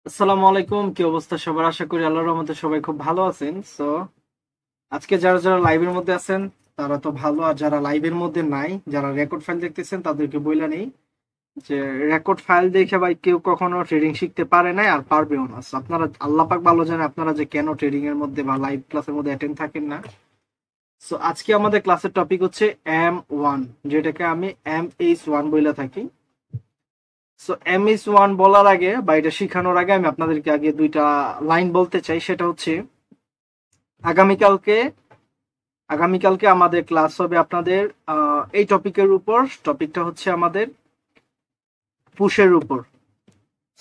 আসসালামু আলাইকুম, কি অবস্থা সবার? আশা করি আল্লাহর রহমতে সবাই খুব ভালো আছেন। সো আজকে যারা যারা লাইভের মধ্যে আছেন তারা তো ভালো, আর যারা লাইভের মধ্যে নাই, যারা রেকর্ড ফাইল দেখতেছেন তাদেরকে বইলা নেই যে রেকর্ড ফাইল দেখে ভাই কেউ কখনো ট্রেডিং শিখতে পারে নাই আর পারবেও না। So, আপনারা আল্লাহ পাক ভালো জানেন আপনারা যে কেন ট্রেডিং এর মধ্যে বা লাইভ ক্লাসের মধ্যে অ্যাটেন্ড থাকেন না। সো আজকে আমাদের ক্লাসের টপিক হচ্ছে M1, যেটাকে আমি MH1 বইলা থাকি। সো MH1 বলার আগে বা এটা শেখানোর আগে আমি আপনাদেরকে আগে দুইটা লাইন বলতে চাই। সেটা হচ্ছে আগামীকালকে আগামীকালকে আমাদের ক্লাস হবে আপনাদের এই টপিকের উপর। টপিকটা হচ্ছে আমাদের পুশের উপর।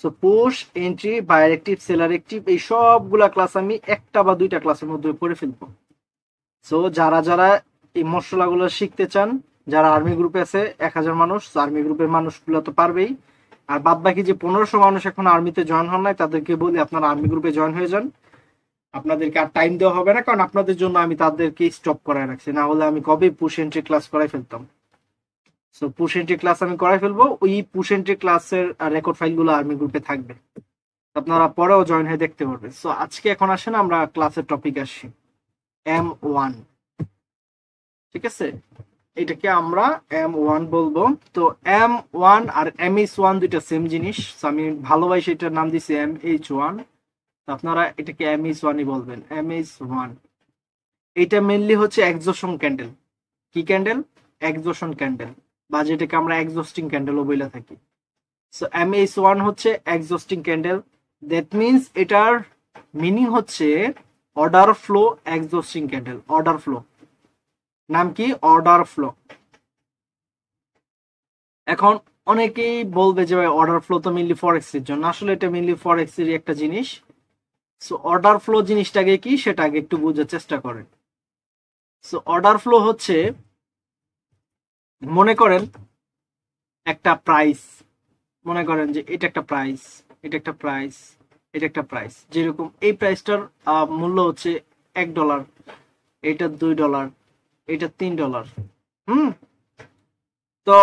So push, entry, buyer active, seller active, এই সবগুলা ক্লাস আমি একটা বা দুইটা ক্লাসের মধ্যে করে ফেলবো। সো যারা যারা এই মশলাগুলো শিখতে চান, যারা আর্মি গ্রুপে আছে 1000 মানুষ, আর্মি গ্রুপের মানুষগুলো তো পারবেই। আর বাদ বাকি যে 1500 মানুষ এখন আর্মিতে জয়েন হন নাই, তাদেরকে বলি আপনারা আর্মি গ্রুপে জয়েন হয়ে যান। আপনাদেরকে আর টাইম দেওয়া হবে না, কারণ আপনাদের জন্য আমি তাদেরকে স্টপ করায় রাখছি, না হলে আমি কবে পুশ এন্ট্রি ক্লাস করাই ফেলতাম। সো পুশ এন্ট্রি ক্লাস আমি করাই ফেলবো। ওই পুশ এন্ট্রি ক্লাসের রেকর্ড ফাইলগুলো আর্মি গ্রুপে থাকবে, আপনারা পরেও জয়েন হয়ে দেখতে পারবেন। সো আজকে এখন আসেন আমরা ক্লাসের টপিক আসি। M1, ঠিক আছে, এটাকে আমরা M1 বলবো। তো M1 আর MH1 দুইটা সেম জিনিস। আমি ভালোবাসি এটার নাম দিছি MH1, আপনারা এটাকে MH1ই বলবেন। MH1 এটা মেইনলি হচ্ছে এক্সজশন ক্যান্ডেল। কি ক্যান্ডেল? এক্সজশন ক্যান্ডেল, বা যেটাকে আমরা এক্সজস্টিং ক্যান্ডেলও বলে থাকি। সো MH1 হচ্ছে এক্সজস্টিং ক্যান্ডেল। দ্যাট মিনস এটার মিনিং হচ্ছে order flow exhausting candle. Order flow, নাম কি? Order flow. এখন অনেকেই বলবে যে ভাই অর্ডার ফ্লো তো মেইনলি ফরেক্স এর জন্য। আসলে এটা মেইনলি ফরেক্স এর একটা জিনিস। সো অর্ডার ফ্লো জিনিসটাকে কি সেটা আগে একটু বোঝার চেষ্টা করেন। সো অর্ডার ফ্লো হচ্ছে, মনে করেন একটা প্রাইস, মনে করেন যে এটা একটা প্রাইস, এটা একটা প্রাইস, এটা একটা প্রাইস। যেরকম এই প্রাইসটার মূল্য হচ্ছে $1, এটা $2, এটা $3। হুম, তো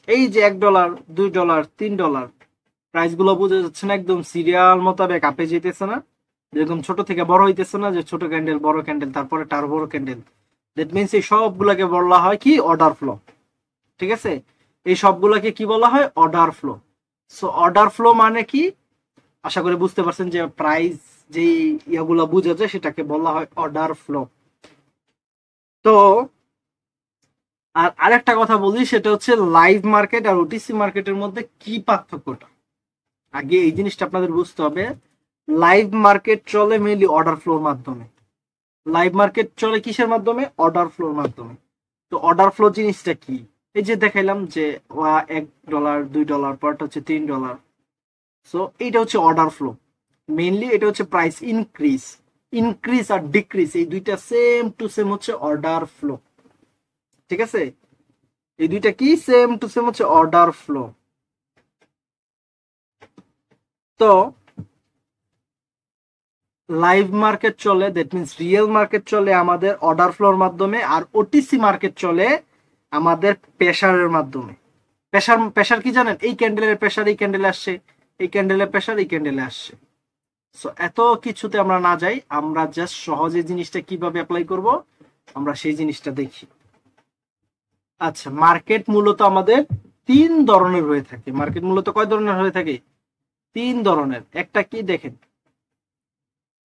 এই যে $1, $2, $3 প্রাইস গুলো বোঝা যাচ্ছে না? একদম সিরিয়াল মোতাবেক আপে যেতেছে না? যেরকম ছোট থেকে বড় হইতেছে না, যে ছোট ক্যান্ডেল, বড় ক্যান্ডেল, তারপরে তার বড় ক্যান্ডেল। দ্যাট মিনস এই সবগুলাকে বলা হয় কি? Order flow. ঠিক আছে, এই সবগুলাকে কি বলা হয়? Order flow. So order flow মানে কি? আশা করি বুঝতে পারছেন যে প্রাইস যে ইয়াগুলা বোঝা যায় সেটাকে বলা হয় অর্ডার ফ্লো। তো আর আরেকটা কথা বলি, সেটা হচ্ছে লাইভ মার্কেট আর ওটিসি মার্কেটের মধ্যে কি পার্থক্যটা। আগে এই জিনিসটা আপনাদের বুঝতে হবে। লাইভ মার্কেট চলে মেইনলি অর্ডার ফ্লোর মাধ্যমে। লাইভ মার্কেট চলে কিসের মাধ্যমে? অর্ডার ফ্লোর মাধ্যমে। তো অর্ডার ফ্লো জিনিসটা কি? এই যে দেখাইলাম যে $1, $2, পরটা হচ্ছে $3। সো এইটা হচ্ছে অর্ডার ফ্লো। মেইনলি এটা হচ্ছে প্রাইস ইনক্রিজ। ইনক্রিজ আর ডিক্রিজ এই দুইটা সেম টু সেম হচ্ছে অর্ডার ফ্লো। ঠিক আছে, এই দুইটা কি? সেম টু সেম হচ্ছে অর্ডার ফ্লো। তো লাইভ মার্কেট চলে, দ্যাট মিনস রিয়েল মার্কেট চলে আমাদের অর্ডার ফ্লোর মাধ্যমে, আর ওটিসি মার্কেট চলে আমাদের প্রেসারের মাধ্যমে। প্রেসার, প্রেসার কি জানেন? এই ক্যান্ডেলের প্রেসার এই ক্যান্ডেলে আসছে, এই ক্যান্ডেলের প্রেসার এই ক্যান্ডেলে আসছে। সো এত কিছুতে আমরা না যাই, আমরা জাস্ট সহজে জিনিসটা কিভাবে অ্যাপ্লাই করব আমরা সেই জিনিসটা দেখি। আচ্ছা, মার্কেট মূলত আমাদের 3 ধরনের হয়ে থাকে। মার্কেট মূলত কয় ধরনের হয়ে থাকে? 3 ধরনের। একটা কি দেখেন,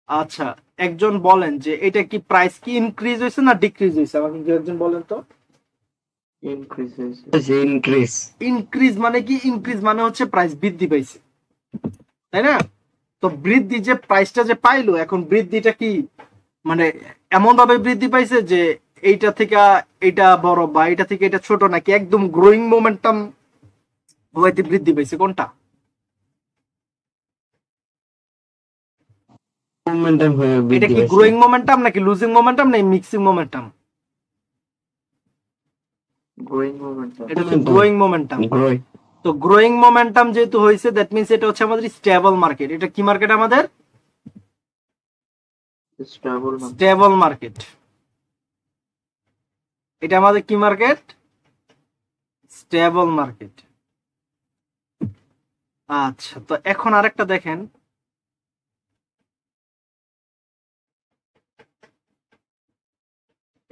আচ্ছা একজন বলেন যে এটা কি প্রাইস কি ইনক্রিজ হয়েছে না ডিক্রিজ হয়েছে? আমাকে কেউ একজন বলেন তো। ইনক্রিজ হয়েছে। ইনক্রিজ। ইনক্রিজ মানে কি? ইনক্রিজ মানে হচ্ছে প্রাইস বৃদ্ধি পাইছে, তাই না? তো বৃদ্ধি, যে প্রাইসটা যে পাইলো, এখন বৃদ্ধিটা কি মানে এমন ভাবে বৃদ্ধি পাইছে যে এইটা থেকে এটা বড় বা এটা থেকে এটা ছোট, নাকি একদম গ্রোয়িং মোমেন্টাম হইতে বৃদ্ধি পাইছে? কোনটা? মোমেন্টাম হয়ে এটা বৃদ্ধি কি পাইছে। গ্রোয়িং মোমেন্টাম নাকি লুজিং মোমেন্টাম নাকি মিক্সিং মোমেন্টাম? Growing momentum. এটা হচ্ছে গ্রোয়িং মোমেন্টাম। গ্রোয়িং। তো গ্রোয়িং মোমেন্টাম যেহেতু হয়েছে, দ্যাট মিনস এটা হচ্ছে আমাদের স্টেবল মার্কেট। এটা কি মার্কেট আমাদের? Stable market. এটা আমাদের কি মার্কেট? Stable market. আচ্ছা, তো এখন আরেকটা দেখেন,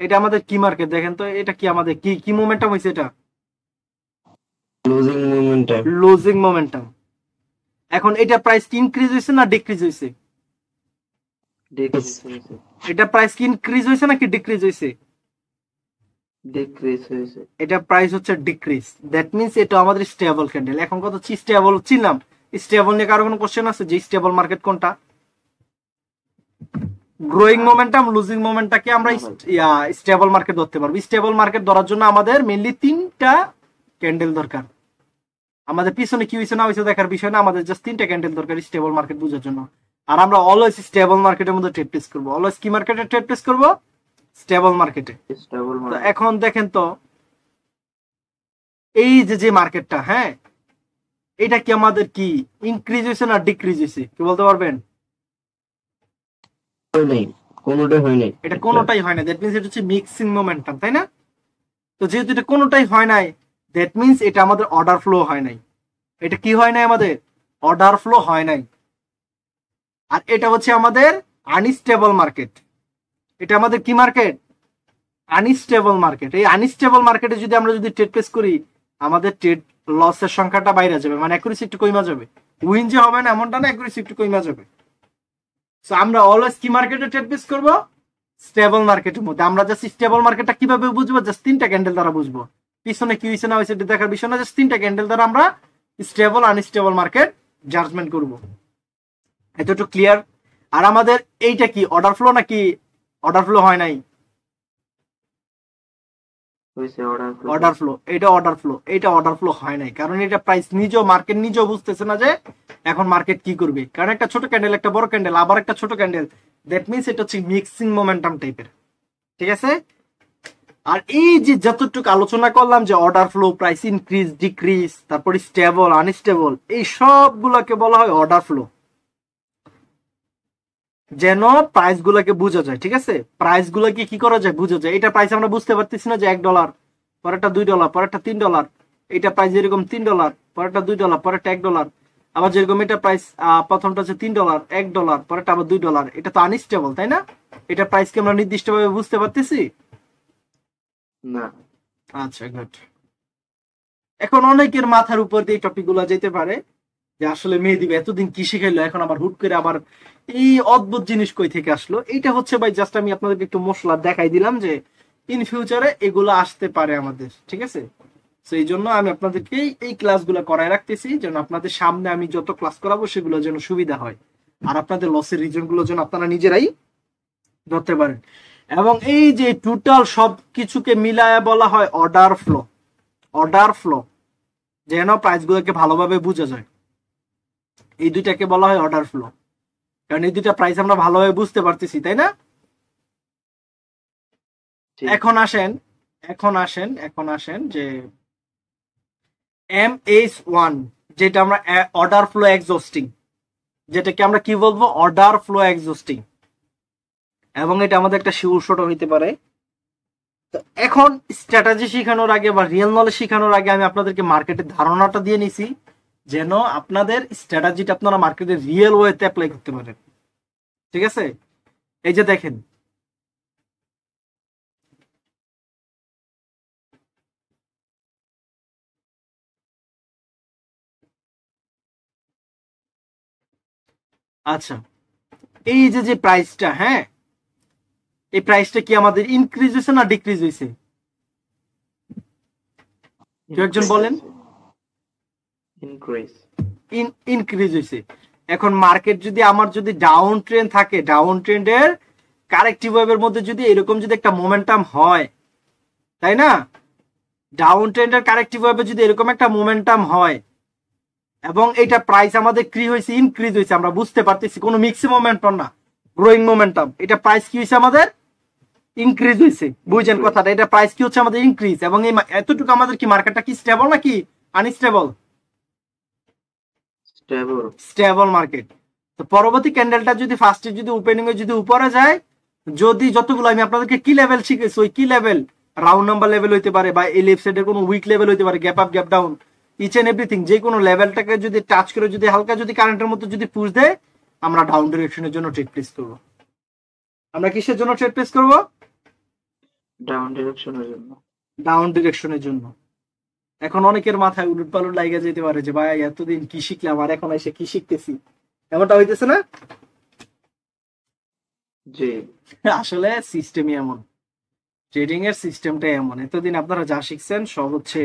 এটা আমাদের কি মার্কেট দেখেন তো, এটা কি আমাদের কি কি মোমেন্টাম হয়েছে, এটা লুজিং মোমেন্টাম। Losing momentum. এখন এটা প্রাইস কি ইনক্রিজ হয়েছে না ডিক্রিজ হয়েছে? ডিক্রিজ হয়েছে। এটা প্রাইস কি ইনক্রিজ হয়েছে নাকি ডিক্রিজ হয়েছে? ডিক্রিজ হয়েছে। এটা প্রাইস হচ্ছে ডিক্রিজ, দ্যাট মিন্স এটা আমাদের স্টেবল ক্যান্ডেল। এখন কত স্টেবল চিনলাম, স্টেবল নিয়ে কারো কোনো কোশ্চেন আছে যে স্টেবল মার্কেট কোনটা? গ্রোয়িং মোমেন্টাম, লুজিং মোমেন্টটাকে আমরা স্টেবল মার্কেট ধরতে পারবো। স্টেবল মার্কেট ধরার জন্য আমাদের মেইনলি 3টা ক্যান্ডেল দরকার। আমাদের পিছনে কি হয়েছে না হয়েছে দেখার বিষয় না, আমাদের জাস্ট 3টা ক্যান্ডেল দরকার স্টেবল মার্কেট বোঝার জন্য। আর আমরা অলওয়েজ স্টেবল মার্কেটের মধ্যে ট্রেড প্লেস করবো। অলওয়েজ কি মার্কেটে ট্রেড প্লেস করবো? স্টেবল মার্কেটে। স্টেবল তো মার্কেট। এখন দেখেন তো, এই যে মার্কেটটা, হ্যাঁ, এটা কি আমাদের কি ইনক্রিজ হয়েছে না ডিক্রিজ হয়েছে, কি বলতে পারবেন? হয় নাই, কোনোটাই হয় নাই। এটা কোনোটাই হয় না, দ্যাট মিন্স এটা হচ্ছে মিক্সিং মোমেন্টাম, তাই না? তো যেহেতু এটা কোনোটাই হয় নাই, দ্যাট মিন্স এটা আমাদের অর্ডার ফ্লো হয় নাই। এটা কি হয় নাই? আমাদের অর্ডার ফ্লো হয় নাই। আর এটা হচ্ছে আমাদের আনস্টেবল মার্কেট। এটা আমাদের কি মার্কেট? Unstable market. এই আনস্টেবল মার্কেটে যদি আমরা ট্রেড প্লেস করি, আমাদের ট্রেড লসের সংখ্যাটা বাইরে যাবে, মানে অ্যাকুরেসি একটু কমে যাবে। উইন যে হবে না এমনটা না, অ্যাকুরেসি একটু কমে যাবে। সো আমরা অলওয়েজ কি মার্কেটে ট্রেড প্লেস করব? স্টেবল মার্কেটের মধ্যে। আমরা জাস্ট স্টেবল মার্কেটটা কিভাবে বুঝবো? জাস্ট 3টা ক্যান্ডেল দ্বারা বুঝবো। পিছনে কি হয়েছে না হয়েছে দেখার বিষয় না, জাস্ট 3টা ক্যান্ডেল দ্বারা আমরা স্টেবল আনস্টেবল মার্কেট জাজমেন্ট করব। এতটুকু ক্লিয়ার? আর আমাদের এইটা কি অর্ডার ফ্লো নাকি অর্ডার ফ্লো হয় নাই? Order flow. এটা অর্ডার ফ্লো, এটা অর্ডার ফ্লো হয় নাই, কারণ এটা প্রাইস নিজেও, মার্কেট নিজেও বুঝতেছে না যে এখন মার্কেট কি করবে। কারণ একটা ছোট ক্যান্ডেল, একটা বড় ক্যান্ডেল, আবার একটা ছোট ক্যান্ডেল, দ্যাট মিনস এটা হচ্ছে মিক্সিং মোমেন্টাম টাইপের। ঠিক আছে? আর এই যে যতটুকু আলোচনা করলাম যে order flow, price increase decrease, তারপরে স্টেবল আনস্টেবল, এই সবগুলোকে বলা হয় অর্ডার ফ্লো, যেন প্রাইস গুলাকে বোঝা যায়। ঠিক আছে? প্রাইস গুলাকে কি করা যায়? বোঝা যায়। এটা প্রাইস আমরা বুঝতে পারতেছি না যে $1, পরেরটা $2, পরেরটা $3, এটা প্রাইস যেরকম $3, পরেরটা $2, পরেরটা $1, আবার যেরকম এটা প্রাইস প্রথমটা হচ্ছে $3, $1, পরেরটা আবার $2, এটা তো আনস্টেবল, তাই না? এটা প্রাইস কি আমরা নির্দিষ্টভাবে বুঝতে পারতেছি না। আচ্ছা, গুড। এখন অনেকের মাথার উপর দিয়ে টপিক গুলা যেতে পারে যে আসলে মেহেদী এতদিন কি শিখাইলো, এখন আবার হুট করে আবার এই অদ্ভুত জিনিস কই থেকে আসলো। এইটা হচ্ছে ভাই জাস্ট আমি আপনাদেরকে একটু মশলা দেখাই দিলাম যে ইন ফিউচারে এগুলো আসতে পারে আমাদের। ঠিক আছে? তো এই জন্য আমি আপনাদেরকে এই ক্লাসগুলো করায় রাখতেছি, যেন আপনাদের সামনে আমি যত ক্লাস করাবো সেগুলো যেন সুবিধা হয়, আর আপনাদের লসের রিজন গুলো যেন আপনারা নিজেরাই ধরতে পারেন। এবং এই যে টোটাল সব কিছুকে মিলায় বলা হয় অর্ডার ফ্লো। অর্ডার ফ্লো, যেন প্রাইস গুলোকে ভালোভাবে বোঝা যায়, এই দুইটাকে বলা হয় অর্ডার ফ্লো। কারণ এই দুইটা প্রাইস আমরা ভালোভাবে বুঝতে পারতেছি, তাই না? এখন আসেন যে MS1, যেটা আমরা অর্ডার ফ্লো এক্সস্টিং, যেটাকে আমরা কি বলবো? Order flow exhausting. এবং এটা আমাদের একটা শিওর শট হইতে পারে। তো এখন স্ট্র্যাটেজি শেখানোর আগে বা রিয়েল নলেজ শেখানোর আগে আমি আপনাদেরকে মার্কেটের ধারণাটা দিয়ে নিছি, যেন আপনাদের স্ট্র্যাটেজিটা আপনারা মার্কেটে রিয়েল ওয়েতে অ্যাপ্লাই করতে পারেন। ঠিক আছে? এই যে দেখেন, আচ্ছা, এই যে প্রাইসটা, হ্যাঁ, এই প্রাইসটা কি আমাদের ইনক্রিজ হয়েছে না ডিক্রিজ হয়েছে? কেউ একজন বলেন। ইনক্রিজ হয়েছে। এখন মার্কেট যদি আমার ডাউন ট্রেন্ড থাকে, ডাউন ট্রেন্ডের কারেক্টিভ ওয়েভের মধ্যে যদি এরকম একটা মোমেন্টাম হয়, তাই না? ডাউন ট্রেন্ডের কারেক্টিভ ওয়েভে যদি এরকম একটা মোমেন্টাম হয় এবং এটা প্রাইস আমাদের কি হয়েছে? ইনক্রিজ হয়েছে, আমরা বুঝতে পারতেছি, কোনো মিক্সিং মোমেন্টাম না, গ্রোয়িং মোমেন্টাম। এটা প্রাইস কি হয়েছে? আমাদের ইনক্রিজ হয়েছে। বুঝছেন কথাটা? এটা প্রাইস কি হচ্ছে? আমাদের ইনক্রিজ। এবং এই এতটুকু আমাদের কি মার্কেটটা কি স্টেবল নাকি আনস্টেবল? Stable market. তো পরবর্তী ক্যান্ডেলটা যদি ফার্স্টে ওপেনিং এ উপরে যায়, যদি যতগুলো আমি আপনাদেরকে কি লেভেল শিখেছি, ওই কি লেভেল রাউন্ড নাম্বার লেভেল হইতে পারে, বা এই লেফট সাইডের কোনো উইক লেভেল হইতে পারে, gap up gap down, each and everything, যে কোনো লেভেলটাকে যদি টাচ করে যদি হালকা যদি কারেন্টের মতো যদি পুশ দেয়, আমরা ডাউন ডিরেকশনের জন্য ট্রেড প্লেস করব। আমরা কিসের জন্য ট্রেড প্লেস করব? ডাউন ডিরেকশনের জন্য। ডাউন ডিরেকশনের জন্য। এখন অনেকের মাথায় উলট পালট লাগা যেতে পারে যে ভাই এতদিন কি শিখলাম আর এখন এসে কি শিখতেছি, এমনটা হইতেছে না? জি আসলে সিস্টেমই এমন, ট্রেডিং এর সিস্টেমটাই এমন। এতদিন আপনারা যা শিখছেন সব হচ্ছে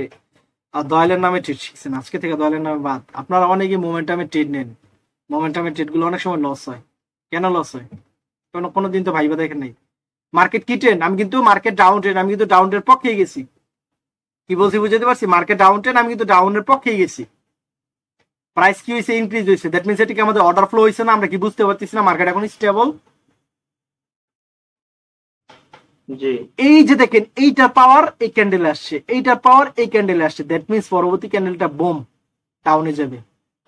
দয়ালের নামে ট্রেড শিখছেন, আজকে থেকে দয়ালের নামে বাদ। আপনারা অনেকে মোমেন্টামে ট্রেড নেন, মোমেন্টামে ট্রেড গুলো অনেক সময় লস হয়। কেন লস হয়? কোনোদিন তো ভাইবা দেখেন নাই। মার্কেট কি ট্রেন্ড? আমি কিন্তু মার্কেট ডাউন ট্রেন্ড, আমি কিন্তু ডাউন ট্রেন্ড পক্ষেই গেছি। কি বলছি বুঝতে পারছি? মার্কেট ডাউন ট্রেন্ড, আমি কিন্তু ডাউনের পক্ষেই গেছি। প্রাইস কি হয়েছে? ইনক্রিজ হয়েছে। দ্যাট মিনস এটা কি আমাদের অর্ডার ফ্লো হয়েছে না? আমরা কি বুঝতে পারতেছি না মার্কেট এখন স্টেবল? জি এই যে দেখেন, এইটার পাওয়ার এই ক্যান্ডেলে আসছে, এইটার পাওয়ার এই ক্যান্ডেলে আসছে। দ্যাট মিনস পরবর্তী ক্যান্ডেলটা বোম ডাউনে যাবে।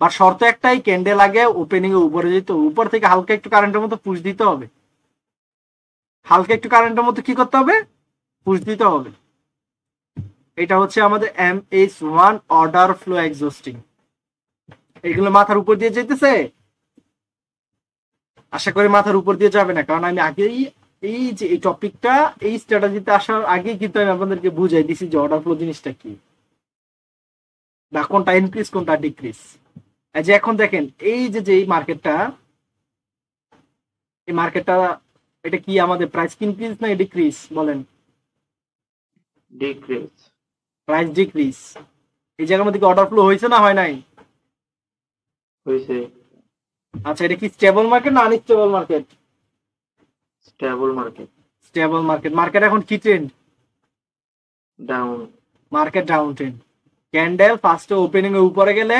বা শর্ত একটাই, ক্যান্ডেল আগে ওপেনিং এ উপরে যেত, উপর থেকে হালকা একটু কারেন্টের মতো পুশ দিতে হবে। হালকা একটু কারেন্টের মতো কি করতে হবে? পুশ দিতে হবে। এটা হচ্ছে আমাদের MS1 অর্ডার ফ্লো এক্সস্টিং। এগুলো মাথার উপর দিয়ে যেতেছে? আশা করি মাথার উপর দিয়ে যাবে না, কারণ আমি আগেই এই যে এই টপিকটা এই স্ট্র্যাটেজিতে আসার আগেই কিন্তু আমি আপনাদেরকে বুঝাই দিছি যে অর্ডার ফ্লো জিনিসটা কি, বা কোনটা ইনক্রিজ কোনটা ডিক্রিজ। এই যে এখন দেখেন, এই যে এই মার্কেটটা, এই মার্কেটটা এটা কি আমাদের প্রাইস ইনক্রিজ না ডিক্রিজ? বলেন। ডিক্রিজ। Price decrease. এই জায়গার মধ্যে কি অর্ডার ফ্লো হয়েছে না হয় নাই? হয়েছে। আচ্ছা, এটা কি স্টেবল মার্কেট না unstable market? Stable market. Stable market. Market এখন কি trend? Down. Market down trend. Candle ফার্স্টে ওপেনিং এর উপরে গেলে,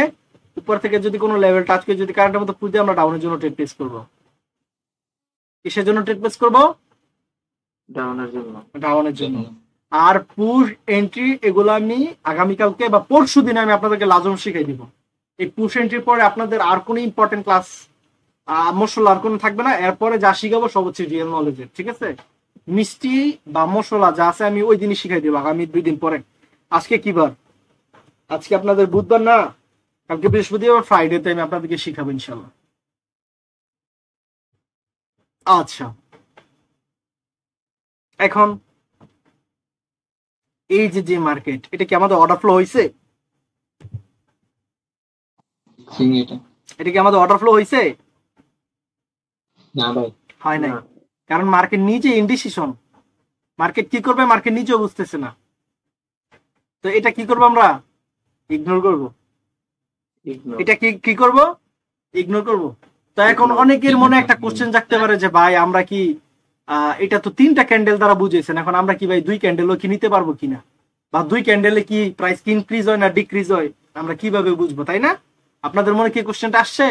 উপর থেকে যদি কোনো লেভেল টাচ করে যদি কারেন্টের মতো খুঁজে, আমরা ডাউনের জন্য ট্রেড প্লেস করব। কিসের জন্য ট্রেড প্লেস করব? ডাউনের জন্য। ডাউনের জন্য। আর পুশ এন্ট্রি এগুলো আমি আগামীকালকে বা পরশু দিনে আমি আপনাদেরকে লাজম শিখাই দিব। এই পুশ এন্ট্রির পরে আপনাদের আর কোনো ইম্পর্টেন্ট ক্লাস মশলা আর কোনো থাকবে না। এরপরে যা শিখাবো সব হচ্ছে রিয়েল নলেজের, ঠিক আছে? মিষ্টি বা মশলা যা আছে আমি ওই দিনই শিখাই দেবো আগামী 2 দিন পরে। আজকে কি বার? আজকে আপনাদের বুধবার না, কালকে বৃহস্পতিবার, ফ্রাইডেতে আমি আপনাদেরকে শিখাবো ইনশাল্লাহ। আচ্ছা, এখন এই যে মার্কেট, এটা কি আমাদের অর্ডার ফ্লো হয়েছে? এটা কি আমাদের অর্ডার ফ্লো হয়েছে? না ভাই, হয় নাই। কারণ মার্কেট নিজে ইনডিসিশন। মার্কেট কি করবে মার্কেট নিজেও বুঝতেছে না। তো এটা কি করবো আমরা? ইগনোর করব। এটা কি করব? ইগনোর করব। তো এখন অনেকের মনে একটা কোশ্চেন জাগতে পারে যে ভাই আমরা কি এটা তো 3টা ক্যান্ডেল দ্বারা বুঝেছেন, এখন আমরা কি ভাই 2 ক্যান্ডেলও কি নিতে পারবো কিনা, বা 2 ক্যান্ডেলে কি প্রাইস কি ইনক্রিজ হয় না ডিক্রিজ হয়, আমরা কিভাবে বুঝবো, তাই না? আপনাদের মনে কি কোশ্চেনটা আসছে?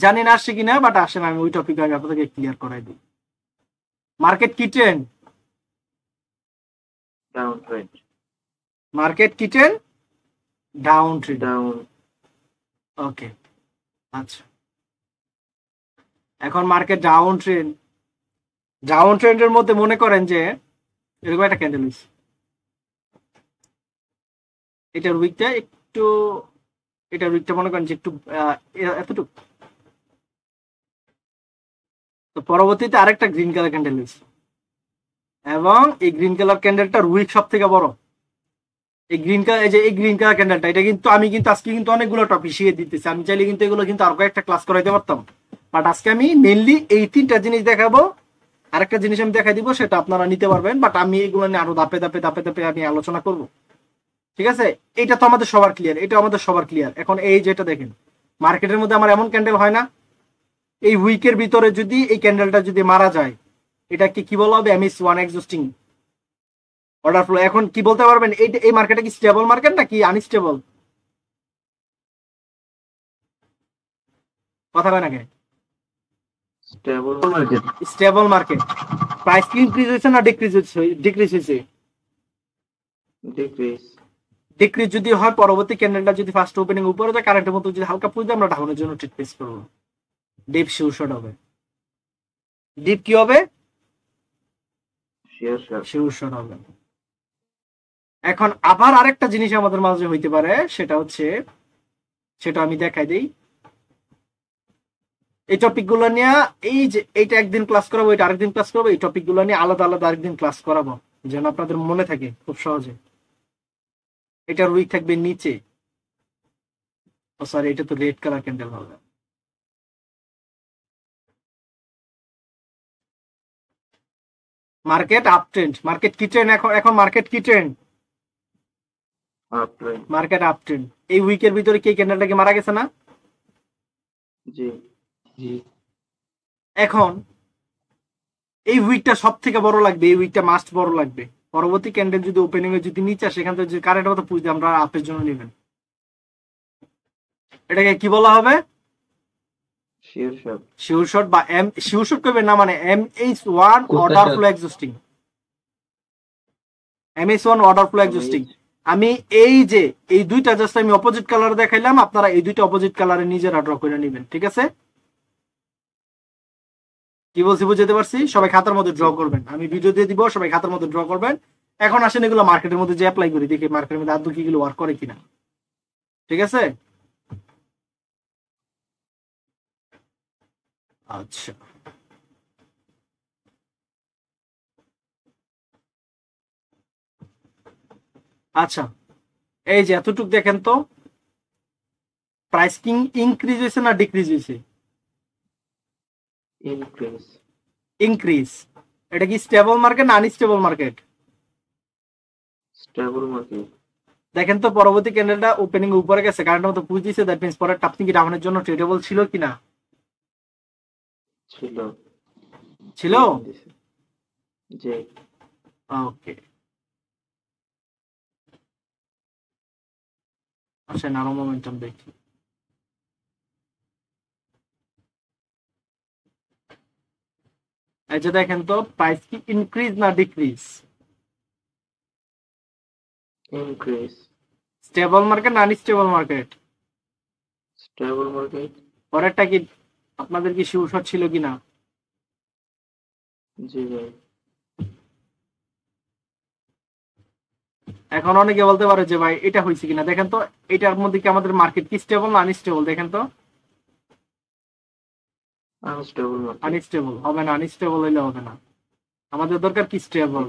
জানি না আসছে কিনা, বাট আসে না, আমি ওই টপিক আগে আপনাদেরকে ক্লিয়ার করাই দিই। মার্কেট কি ট্রেন্ড? Down trend. মার্কেট কি ট্রেন্ড? Down trend. ডাউন। ওকে, আচ্ছা। এখন মার্কেট ডাউন ট্রেন্ড। ডাউন ট্রেন্ডের মধ্যে মনে করেন যে এরকম একটা ক্যান্ডেল হয়েছে, এটার উইকটা একটু, এটার উইকটা মনে করেন যে একটু এতটুকু। তো পরবর্তীতে আরেকটা গ্রিন কালার ক্যান্ডেল হয়েছে, এবং এই গ্রিন কালার ক্যান্ডেলটার উইক সব থেকে বড়। এই গ্রিন কালার, এই যে এই গ্রিন কালার ক্যান্ডেলটা, এটা কিন্তু আমি কিন্তু আজকে কিন্তু অনেকগুলো টপিক শিখিয়ে দিতেছি। আমি চাইলে কিন্তু এগুলো কিন্তু আর কয়েকটা ক্লাস করাইতে পারতাম, বাট আজকে আমি মেনলি এই 3টা জিনিস দেখাবো। আরেকটা জিনিস আমি দেখাই দিব, সেটা আপনারা নিতে পারবেন, বাট আমি এগুলো নিয়ে আরো ধাপে ধাপে ধাপে ধাপে আমি আলোচনা করব, ঠিক আছে? এটা তো আমাদের সবার ক্লিয়ার, এটা আমাদের সবার ক্লিয়ার। এখন এই যেটা দেখেন, মার্কেটের মধ্যে আমার এমন ক্যান্ডেল হয় না, এই উইকের ভিতরে যদি এই ক্যান্ডেলটা যদি মারা যায়, এটাকে কি বলা হবে? MS1 exhausting order flow. এখন কি বলতে পারবেন এই মার্কেটটা কি স্টেবল মার্কেট নাকি আনস্টেবল? কথা কয় না কে? Stable market. Stable market. Price কি ইনক্রিজ হয়েছে না ডিক্রিজ হয়েছে? ডিক্রিজ হয়েছে। ডিক্রিজ। ডিক্রিজ যদি হয়, পরবর্তী ক্যান্ডেলটা যদি ফার্স্ট ওপেনিং উপরে যায়, কারেন্টের মতো যদি হালকা পুঁজ দেয়, আমরা ডাউনের জন্য ট্রেড প্লেস করবো। ডিপ শিওর শট হবে। ডিপ কি হবে? Sure shot. শিওর শট হবে। এখন আবার আরেকটা জিনিস আমাদের মাঝে হইতে পারে, সেটা হচ্ছে, সেটা আমি দেখাই দিই। এই টপিক গুলো নিয়ে, এই যে এইটা একদিন ক্লাস করাবো, এটা আরেকদিন ক্লাস করবো, এই টপিক গুলো নিয়ে আলাদা আলাদা আরেকদিন ক্লাস করাবো, যেন আপনাদের মনে থাকে খুব সহজে। এটা রুই থাকবে নিচে। ও সরি, এটা তো রেড কালার ক্যান্ডেল হবে। মার্কেট আপ ট্রেন্ড, মার্কেট কি ট্রেন্ড এখন? এখন মার্কেট কি trend? Up trend. Market up trend. এই উইকের ভিতরে কি ক্যান্ডেলটাকে মারা গেছে না? জি জি। এখন এই উইকটা সব থেকে বড় লাগবে, এই উইকটা মাস্ট বড় লাগবে। পরবর্তী ক্যান্ডেল যদি ওপেনিং এ যদি নিচে আসে, সেখান থেকে যদি কারেন্ট মতো পুষ দিয়ে আমরা আপের জন্য নেবেন, এটাকে কি বলা হবে? Sure shot. শিওর শট বা এম শিওর শট করবে না, মানে MH1 order flow existing. MH1 order flow existing. আমি এই যে এই দুইটা জাস্ট আমি অপোজিট কালার দেখাইলাম, আপনারা এই দুইটা অপোজিট কালারে নিজেরা ড্র করে নেবেন, ঠিক আছে? কি বলছি বুঝতে পারছি? সবাই খাতার মধ্যে ড্র করবেন, আমি ভিডিও দিয়ে দিব, সবাই খাতার মধ্যে ড্র করবেন। এখন আসেন এগুলো মার্কেটের মধ্যে যে অ্যাপ্লাই করি, দেখি মার্কেটের মধ্যে আদৌ কি গুলো ওয়ার্ক করে কিনা, ঠিক আছে? আচ্ছা, আচ্ছা, এই যে এতটুক দেখেন তো, প্রাইস কি ইনক্রিজ হয়েছে না ডিক্রিজ হয়েছে? ইনক্রিজ। ইনক্রিজ। এটা কি স্টেবল মার্কেট না আনস্টেবল মার্কেট? Stable market. দেখেন তো পরবর্তী ক্যান্ডেলটা ওপেনিং উপরে গেছে, কারেন্টের মতো পুশ দিয়েছে, দ্যাট মিন্স পরের আপনি কি ডাউনের জন্য ট্রেডেবল ছিল কিনা? ছিল। ছিল। জি। ওকে, আচ্ছা, আরো মোমেন্টাম দেখি। এই যে দেখেন তো, প্রাইস কি ইনক্রিজ না ডিক্রিজ? ইনক্রিজ। স্টেবল মার্কেট না আনস্টেবল মার্কেট? Stable market. পরেরটা কি আপনাদের কি শিওর শট ছিল কিনা? জি ভাই। এখন অনেকে বলতে পারে যে ভাই এটা হয়েছে কিনা, দেখেন তো এটার মধ্যে কি আমাদের মার্কেট কি স্টেবল না আনস্টেবল? দেখেন তো। Unstable market. আনস্টেবল হবে না, আনস্টেবল হইলে হবে না, আমাদের দরকার কি স্টেবল।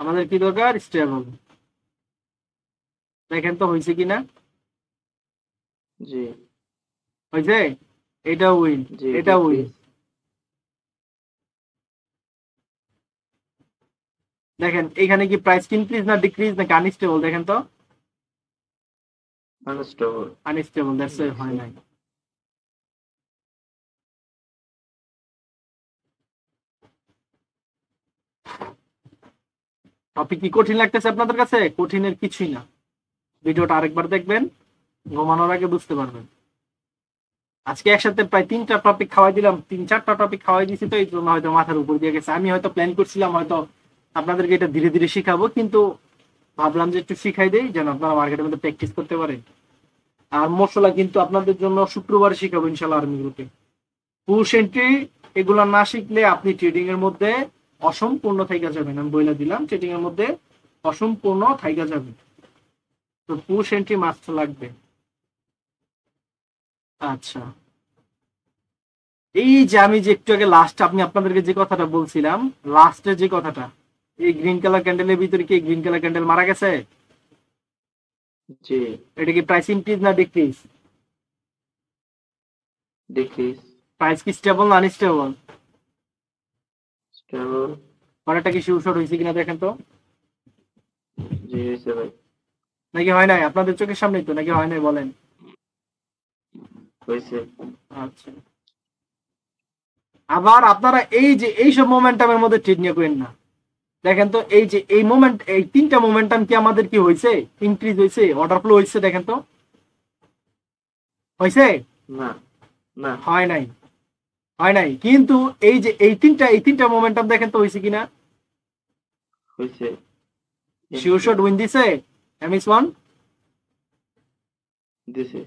আমাদের কি দরকার? স্টেবল। দেখেন তো হয়েছে কিনা? জি। হয়েছে। এটা উইন, জি। এটা উইন। দেখেন এখানে কি প্রাইস ইনক্রিজ না ডিক্রিজ নাকি আনস্টেবল? দেখেন তো। আনস্টেবল। আনস্টেবল, দ্যাটস হয় নাই। টপিক কি কঠিন লাগতেছে আপনাদের কাছে? কঠিনের কিছুই না, ভিডিওটা আরেকবার দেখবেন, ঘুমানোর আগে বুঝতে পারবেন। আজকে একসাথে প্রায় 3টা টপিক খাওয়াই দিলাম, 3-4টা টপিক খাওয়াই দিছি, তো এই জন্য হয়তো মাথার উপর দিয়ে গেছে। আমি হয়তো প্ল্যান করছিলাম হয়তো আপনাদেরকে এটা ধীরে ধীরে শিখাবো, কিন্তু ভাবলাম যে একটু শিখাই দেই যেন আপনারা মার্কেটের মধ্যে প্র্যাকটিস করতে পারেন। আর মশলা কিন্তু আপনাদের জন্য শুক্রবারে শিখাবো ইনশাল্লাহ, আর্মি গ্রুপে। পুশ এন্ট্রি এগুলো না শিখলে আপনি ট্রেডিং এর মধ্যে অসম্পূর্ণ থাইকা যাবেন, আমি বলে দিলাম, ট্রেডিং এর মধ্যে অসম্পূর্ণ থাইকা যাবেন। তো পুশ এন্ট্রি মাস্ট লাগবে। আচ্ছা, এই যে আমি যে একটু আগে লাস্ট আপনি আপনাদেরকে যে কথাটা বলছিলাম, লাস্টের যে কথাটা, এই গ্রিন কালার ক্যান্ডেলের ভিতরে কি গ্রিন কালার ক্যান্ডেল মারা গেছে? জি। এটা কি প্রাইস ইনক্রিজ না ডিক্রিজ? ডিক্রিজ। প্রাইস কি স্টেবল না আনস্টেবল? স্টেবল। পরেরটা কি শিওর শট হয়েছে কিনা দেখেন তো। জি হয়েছে ভাই। নাকি হয় নাই? আপনাদের চোখের সামনেই তো, নাকি হয় নাই বলেন? হয়েছে। আচ্ছা, আবার আপনারা এই যে এইসব মোমেন্টামের মধ্যে ট্রেড নিয়ে করেন না। দেখেন তো এই যে এই মোমেন্ট, এই 3টা মোমেন্টাম কি আমাদের কি হয়েছে? ইনক্রিজ হয়েছে, অর্ডার ফ্লো হয়েছে? দেখেন তো হয়েছে? না না। হয় নাই, হয় নাই। কিন্তু এই যে এই তিনটা মোমেন্টাম দেখেন তো হয়েছে কিনা? হয়েছে। শিওর শট উইন দিছে MH1 দিছে।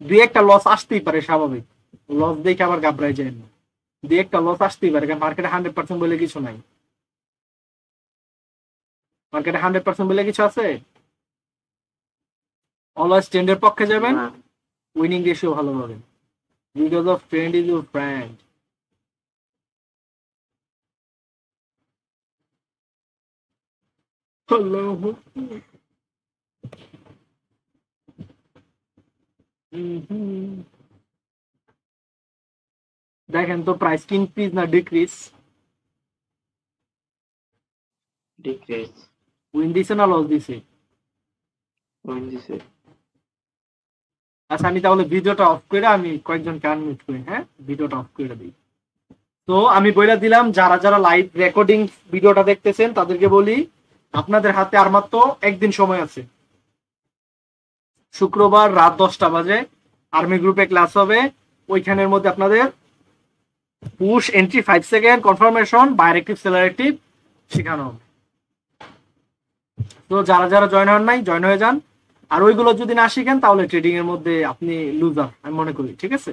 দুই একটা লস আসতেই পারে, স্বাভাবিক। লস দেখে আবার ঘাবড়াই যায় না, দুই একটা লস আসতেই পারে, কারণ মার্কেটে 100% বলে কিছু নাই। মার্কেটে 100% বলে কিছু আছে? অলওয়েজ ট্রেন্ডের পক্ষে যাবেন, না উইনিং রেশিও ভালো পাবেন, because of trend is your friend. দেখেন তো প্রাইস কি ইনক্রিজ না ডিক্রিজ? ডিক্রিজ। উইন দিছে না লস দিছে? উইন দিছে। আচ্ছা আমি তাহলে ভিডিওটা অফ করে আমি কয়েকজনকে আনমিউট করি, হ্যাঁ ভিডিওটা অফ করে দিই। তো আমি বলে দিলাম, যারা যারা লাইভ রেকর্ডিং ভিডিওটা দেখতেছেন তাদেরকে বলি, আপনাদের হাতে আর মাত্র একদিন সময় আছে। শুক্রবার রাত 10টা বাজে আর্মি গ্রুপে ক্লাস হবে, ওইখানের মধ্যে আপনাদের push entry 5 second confirmation buyer active seller active শেখানো হবে। তো যারা যারা জয়েন হন নাই জয়েন হয়ে যান, আর ওইগুলো যদি না শিখেন তাহলে ট্রেডিং এর মধ্যে আপনি লুজার আমি মনে করি, ঠিক আছে।